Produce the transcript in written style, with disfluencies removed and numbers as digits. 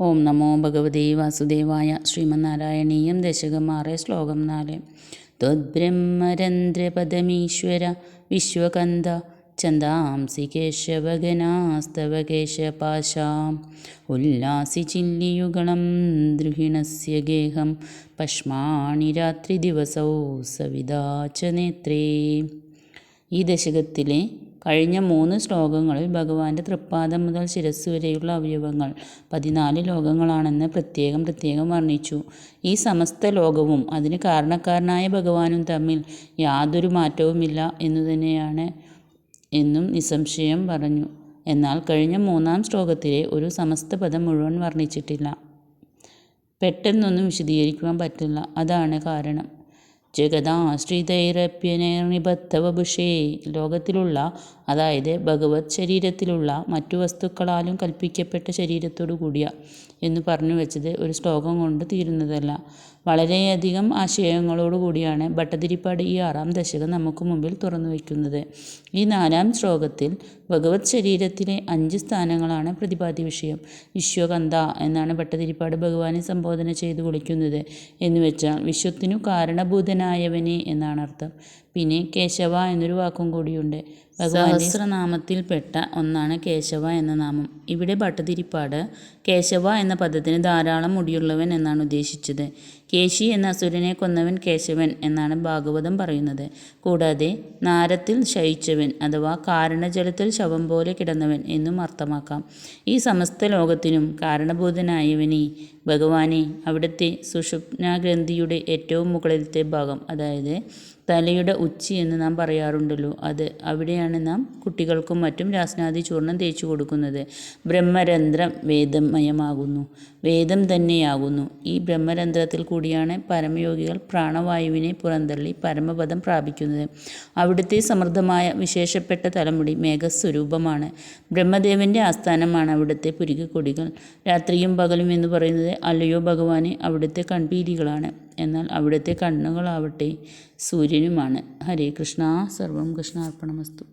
ഓം നമോ ഭഗവതേ വാസുദേവായ. ശ്രീമന്നാരായണീയം ദശകം 6 ശ്ലോകം 4. ത്വദ്ബ്രഹ്മരന്ധ്രപദമീശ്വര വിശ്വകന്ത ഛന്ദാംസി കേശവഗനാസ്തവ കേശപാശാം ഉല്ലാസി ചില്ലിയുഗളം ദ്രുഹിണസ്യ ഗേഹം പശ്മാണി രാത്രിദിവസൗ സവിതാ ച നേത്രേ. ഈ ദശകത്തിലെ കഴിഞ്ഞ 3 ശ്ലോകങ്ങളിൽ ഭഗവാന്റെ തൃപ്പാദം മുതൽ ശിരസ് വരെയുള്ള അവയവങ്ങൾ 14 ലോകങ്ങളാണെന്ന് പ്രത്യേകം വർണ്ണിച്ചു. ഈ സമസ്ത ലോകവും അതിന് കാരണക്കാരനായ ഭഗവാനും തമ്മിൽ യാതൊരു മാറ്റവുമില്ല എന്നും നിസ്സംശയം പറഞ്ഞു. എന്നാൽ കഴിഞ്ഞ 3-ാം ശ്ലോകത്തിലെ ഒരു സമസ്ത പദം മുഴുവൻ വർണ്ണിച്ചിട്ടില്ല. പെട്ടെന്നൊന്നും വിശദീകരിക്കുവാൻ പറ്റില്ല. അതാണ് കാരണം. ജഗദാശ്രിതൈരപ്യനിബദ്ധവപുഷേ, ലോകത്തിലുള്ള, അതായത് ഭഗവത് ശരീരത്തിലുള്ള മറ്റു വസ്തുക്കളാലും കൽപ്പിക്കപ്പെട്ട ശരീരത്തോടു കൂടിയ എന്ന് പറഞ്ഞു വെച്ചത് ഒരു ശ്ലോകം കൊണ്ട് തീരുന്നതല്ല. വളരെയധികം ആശയങ്ങളോടുകൂടിയാണ് ഭട്ടതിരിപ്പാട് ഈ 6-ാം ദശകം നമുക്ക് മുമ്പിൽ തുറന്നു വയ്ക്കുന്നത്. ഈ 4-ാം ശ്ലോകത്തിൽ ഭഗവത് ശരീരത്തിലെ 5 സ്ഥാനങ്ങളാണ് പ്രതിപാദ്യ വിഷയം. വിശ്വകന്ത എന്നാണ് ഭട്ടതിരിപ്പാട് ഭഗവാനെ സംബോധന ചെയ്ത് വിളിക്കുന്നത്. എന്നുവെച്ചാൽ വിശ്വത്തിനു കാരണഭൂതനായവനെ എന്നാണ് അർത്ഥം. പിന്നെ കേശവ എന്നൊരു വാക്കും കൂടിയുണ്ട്. സഹസ്രനാമത്തിൽപ്പെട്ട ഒന്നാണ് കേശവ എന്ന നാമം. ഇവിടെ ഭട്ടതിരിപ്പാട് കേശവ എന്ന പദത്തിന് ധാരാളം മുടിയുള്ളവൻ എന്നാണ് ഉദ്ദേശിച്ചത്. കേശി എന്ന അസുരനെ കൊന്നവൻ കേശവൻ എന്നാണ് ഭാഗവതം പറയുന്നത്. കൂടാതെ നാരത്തിൽ ശയിച്ചവൻ അഥവാ കാരണജലത്തിൽ ശവം പോലെ കിടന്നവൻ എന്നും അർത്ഥമാക്കാം. ഈ സമസ്ത ലോകത്തിനും കാരണഭൂതനായവനെ ഭഗവാനെ അവിടുത്തെ സുഷുമ്നാഗ്രന്ഥിയുടെ ഏറ്റവും മുകളിലത്തെ ഭാഗം, അതായത് തലയുടെ ഉച്ചി എന്ന് നാം പറയാറുണ്ടല്ലോ, അവിടെയാണ് നാം കുട്ടികൾക്കും മറ്റും രാസ്നാദി ചൂർണം തേച്ചു കൊടുക്കുന്നത്. ബ്രഹ്മരന്ധ്രം വേദമയമാകുന്നു, വേദം തന്നെയാകുന്നു. ഈ ബ്രഹ്മരന്ധ്രത്തിൽ കൂടിയാണ് പരമയോഗികൾ പ്രാണവായുവിനെ പുറന്തള്ളി പരമപദം പ്രാപിക്കുന്നത്. അവിടുത്തെ സമൃദ്ധമായ വിശേഷപ്പെട്ട തലമുടി മേഘസ്വരൂപമാണ്. ബ്രഹ്മദേവന്റെ ആസ്ഥാനമാണ് അവിടുത്തെ പുരികക്കൊടികൾ. രാത്രിയും പകലും എന്ന് പറയുന്നത് അല്ലയോ ഭഗവാനെ അവിടുത്തെ കൺപീലികളാണ്. എന്നാൽ അവിടുത്തെ കണ്ണുകളാവട്ടെ സൂര്യനുമാണ്. ഹരേ കൃഷ്ണ. സർവം കൃഷ്ണാർപ്പണമസ്തു.